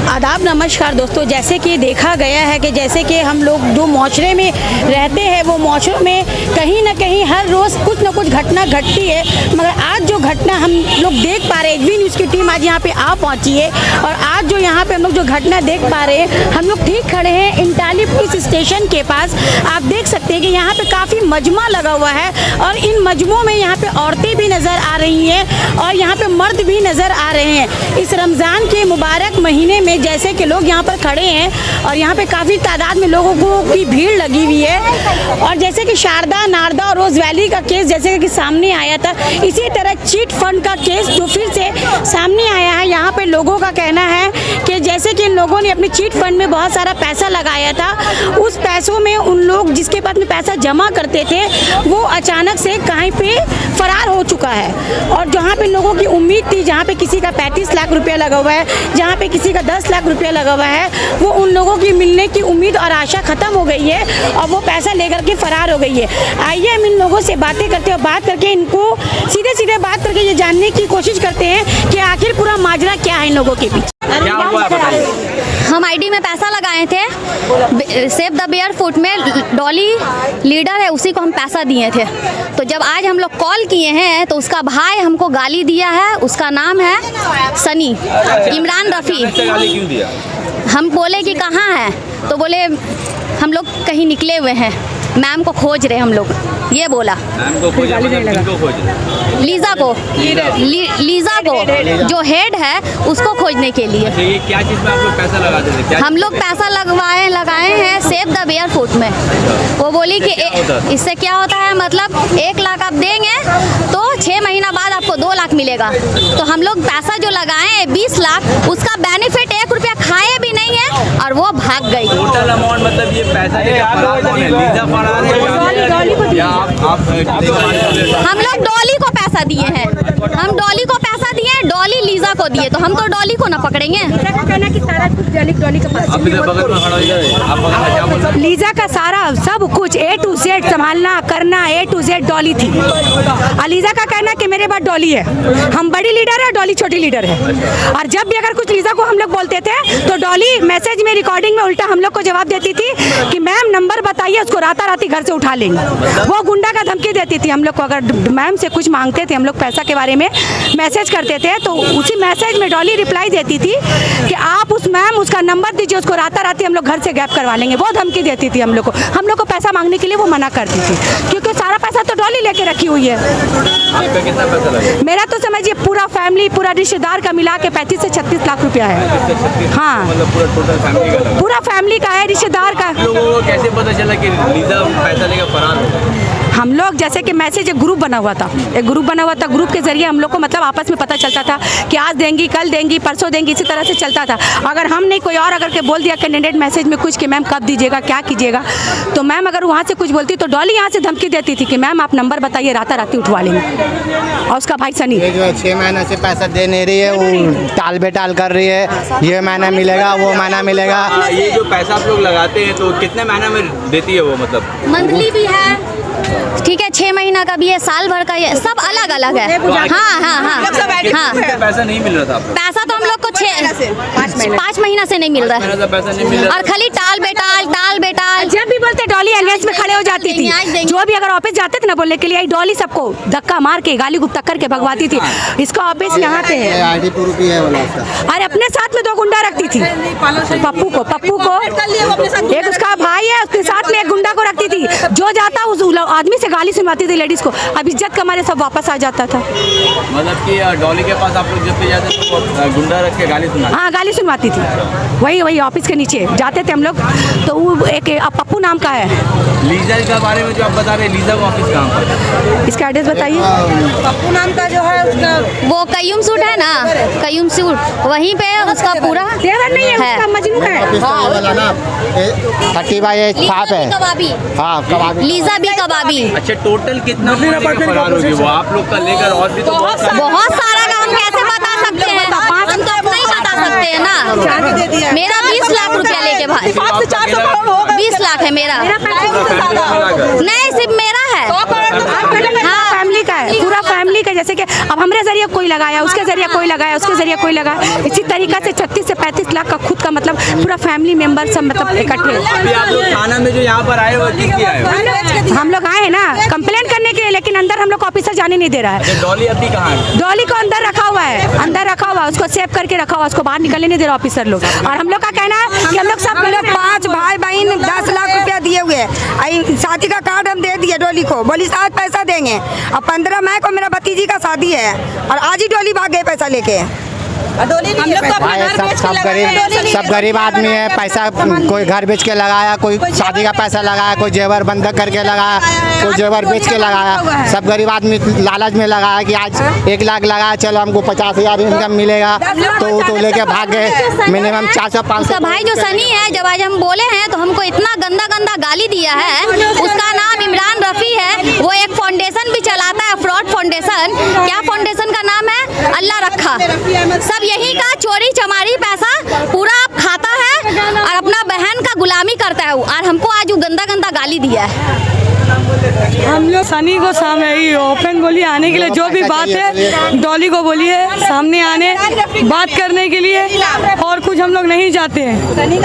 आदाब, नमस्कार दोस्तों। जैसे कि देखा गया है कि जैसे कि हम लोग जो माशरे में रहते हैं वो माशरों में कहीं ना कहीं हर रोज़ कुछ ना कुछ घटना घटती है, मगर आज जो घटना हम लोग देख पा रहे हैं, एचबी न्यूज़ की टीम आज यहाँ पे आ पहुँची है और आज जो यहाँ पे हम लोग जो घटना देख पा रहे हैं, हम लोग ठीक खड़े हैं इंटाली पुलिस स्टेशन के पास। आप देख सकते हैं कि यहाँ पे काफ़ी मजमा लगा हुआ है और इन मजमों में यहाँ पे औरतें भी नज़र आ रही हैं और यहाँ पे मर्द भी नज़र आ रहे हैं। इस रमज़ान के मुबारक महीने में जैसे कि लोग यहाँ पर खड़े हैं और यहाँ पे काफ़ी तादाद में लोगों की भीड़ लगी हुई है। और जैसे कि शारदा, नारदा और रोज़ वैली का केस जैसे कि सामने आया था, इसी तरह चीट फंड का केस जो फिर से सामने आया है। यहाँ पे लोगों का कहना है कि जैसे कि इन लोगों ने अपने चीट फंड में बहुत सारा पैसा लगाया था, उस पैसों में उन लोग जिसके पास में पैसा जमा करते थे वो अचानक से कहीं पे फरार हो चुका है। और जहाँ पे लोगों की उम्मीद थी, जहाँ पे किसी का 35 लाख रुपया लगा हुआ है, जहाँ पे किसी का 10 लाख रुपया लगा हुआ है, वो उन लोगों की मिलने की उम्मीद और आशा खत्म हो गई है और वो पैसा लेकर के फरार हो गई है। आइए हम इन लोगों से बातें करते हैं, बात करके इनको सीधे सीधे बात करके ये जानने की कोशिश करते हैं कि आखिर पूरा माजरा क्या है इन लोगों के पीछे। हम आईडी में पैसा लगाए थे, सेव द बेयर फूड में डॉली लीडर है, उसी को हम पैसा दिए थे। तो जब आज हम लोग कॉल किए हैं तो उसका भाई हमको गाली दिया है, उसका नाम है सनी, इमरान रफ़ी। गाली क्यों दिया? हम बोले कि कहाँ है, तो बोले हम लोग कहीं निकले हुए हैं, मैम को खोज रहे हम लोग, ये बोला। मैम को खोज रहे, किनको खोज रहे? लीजा को, लीजा को जो हेड है उसको खोजने के लिए। अच्छा, ये क्या चीज़ में आप लोग पैसा लगाते थे? क्या हम लोग पैसा लगाए हैं सेव द बेयर फूड में। वो बोली कि इससे क्या होता है, मतलब 1 लाख आप देंगे तो 6 महीना बाद आपको 2 लाख मिलेगा। तो हम लोग पैसा जो लगाए हैं 20 लाख, उसका बेनिफिट 1 रुपया खाए भी नहीं है और वो भाग गई। टोटल अमाउंट मतलब ये पैसा फरार कौन है? लीजा फरार है या आप? हम लोग डॉली को पैसा दिए हैं, हम डॉली को पैसा दिए, डॉली लीजा को दिए, तो हम तो डॉली को ना पकड़ेंगे। कहना कि सारा कुछ डॉली के पास, आप इधर बगल में खड़ा हो जाइए, आप बगल में क्या बोल रहे हैं? लीजा का सारा सब कुछ A to Z संभालना करना A to Z डॉली थी। लीजा का कहना कि मेरे पास डॉली है, हम बड़ी लीडर है, डॉली छोटी लीडर है। और जब भी अगर कुछ लीजा को हम लोग बोलते थे तो डॉली मैसेज में, रिकॉर्डिंग में उल्टा हम लोग को जवाब देती थी कि मैम नंबर बताइए, उसको राताराती घर से उठा लेंगे। वो गुंडा का धमकी देती थी हम लोग को। अगर मैम से कुछ मांगते थे हम लोग पैसा के बारे में, मैसेज करते थे, तो उसी मैसेज में डॉली रिप्लाई देती थी कि आप उस मैम उसका नंबर दीजिए, उसको राताराती हम लोग घर से गैप करवा लेंगे। वो धमकी देती थी हम लोग को पैसा मांगने के लिए वो मना करती थी, क्योंकि सारा पैसा तो डॉली लेके रखी हुई है। आपका कितना पैसा लगा? मेरा तो समझिए पूरा फैमिली, पूरा रिश्तेदार का मिला के 35 से 36 लाख रुपया है। हाँ, मतलब पूरा टोटल फैमिली का लगा? पूरा फैमिली का है, रिश्तेदार का। लोगों को कैसे पता चला कि लीजा पैसा लेकर फरार हो? हम लोग जैसे कि मैसेज, एक ग्रुप बना हुआ था, ग्रुप के जरिए हम लोग को मतलब आपस में पता चलता था कि आज देंगी, कल देंगी, परसों देंगी, इसी तरह से चलता था। अगर हम नहीं, कोई और अगर के बोल दिया कैंडिडेट मैसेज में कुछ कि मैम कब दीजिएगा, क्या कीजिएगा, तो मैम अगर वहाँ से कुछ बोलती तो डॉली यहाँ से धमकी देती थी कि मैम आप नंबर बताइए, राताराती उठवा लेंगे। और उसका भाई सनी जो 6 महीने से पैसा दे नहीं रही है, वो टाल बेटाल कर रही है, ये महीना मिलेगा, वो महीना मिलेगा। ये जो पैसा आप लोग लगाते हैं तो कितने महीने में देती है वो? मतलब मंथली भी है, ठीक है, 6 महीना का भी है, साल भर का है, सब अलग अलग है। हाँ, पैसा नहीं मिल रहा था? पैसा तो हम लोग को 5 महीना से नहीं मिल रहा है, पैसा नहीं मिल रहा और खाली टाल बेटाल। जब भी बोलते डॉली अगेंस्ट में खड़े हो जाती थी। जो भी अगर ऑफिस जाते थे ना बोलने के लिए, डॉली सबको धक्का मार के, गाली गुप्ता करके भगवाती थी। इसका ऑफिस यहाँ पे है, आईडी प्रूफ भी है वाला। अरे अपने साथ में 2 गुंडा रखती थी, पप्पू को एक उसका भाई है, उसके साथ में एक गुंडा को रखती थी। जो जाता उस आदमी से गाली सुनवाती थी लेडीज को। अब इज्जत कमाने सब वापस आ जाता था। मतलब कि डॉली के पास आप लोग जब भी जाते थे तो गुंडा रख के गाली सुना? हाँ, गाली सुनवाती थी। वही ऑफिस के नीचे जाते थे हम लोग, तो वो एक पप्पू नाम का है। लीजा के बारे में जो आप बता रहे हैं, लीजा का ऑफिस कहाँ पर? इसका एड्रेस बताइए। पप्पू नाम का जो है उसका, वो कयूम सूट है ना, कयूम सूट, वहीं पे उसका पूरा देवर नहीं है, उसका मजनू है। कबाबी, हाँ, कबाबी, लीजा भी कबाबी। अच्छा, टोटल कितना फरार होगी वो आप लोग का लेकर? और भी तो बहुत सारा का हम कैसे बता सकते हैं, हम तो नहीं बता सकते हैं ना। मेरा 20 लाख रुपया लेके भाई, 20 लाख है मेरा नहीं, सिर्फ मेरा है। हाँ, फैमिली का है, पूरा फैमिली का। जैसे कि अब हमारे जरिए कोई लगाया, उसके जरिए कोई लगाया, उसके जरिए कोई लगाया, इसी तरीका से 36 से 35 लाख का खुद का मतलब पूरा फैमिली मेंबर सब मतलब इकट्ठे। अभी आप लोग थाना में जो यहाँ पर आए हो किसके आए हो? हम लोग आए हैं ना कंप्लेंट करने के लिए, लेकिन अंदर हम लोग ऑफिसर जाने नहीं दे रहा है। डॉली अभी कहाँ है? डॉली को अंदर रखा हुआ है, अंदर रखा हुआ है, उसको सेव करके रखा हुआ है, उसको बाहर निकलने नहीं दे रहा ऑफिसर लोग। और हम लोग का कहना है कि हम लोग सब 5 भाई बहन 10 लाख रुपया दिए हुए हैं। शादी का कार्ड हम दे दिए डोली को, बोली साथ पैसा देंगे। अब 15 मई को मेरा भतीजी का शादी है और आज ही डोली भाग गए पैसा लेके। हम लोग तो अपना घर बेच के लगाए, सब गरीब आदमी है। पैसा कोई घर बेच के लगाया, कोई शादी का पैसा लगाया, कोई जेवर बंधक करके लगाया, कोई जेवर बेच के लगाया। सब गरीब आदमी लालच में लगाया कि आज 1 लाख लगाया, चलो हमको 50,000 इनकम मिलेगा, तो लेके भाग गए। मिनिमम 400-500। उसका भाई जो सनी है, जब आज हम बोले हैं तो हमको इतना गंदा गंदा गाली दिया है। उसका नाम इमरान रफ़ी है, वो एक फाउंडेशन भी चलाता है, फ्रॉड फाउंडेशन। क्या फाउंडेशन का नाम है? अल्लाह रखा। सब यही का चोरी चमारी पैसा पूरा खाता है और अपना बहन का गुलामी करता है। और हमको आज वो गंदा गंदा गाली दिया है। हम लोग सनी को सामने ही ओपन बोलिए आने के लिए, जो भी बात है डॉली को बोलिए सामने आने बात करने के लिए, और कुछ हम लोग नहीं चाहते हैं।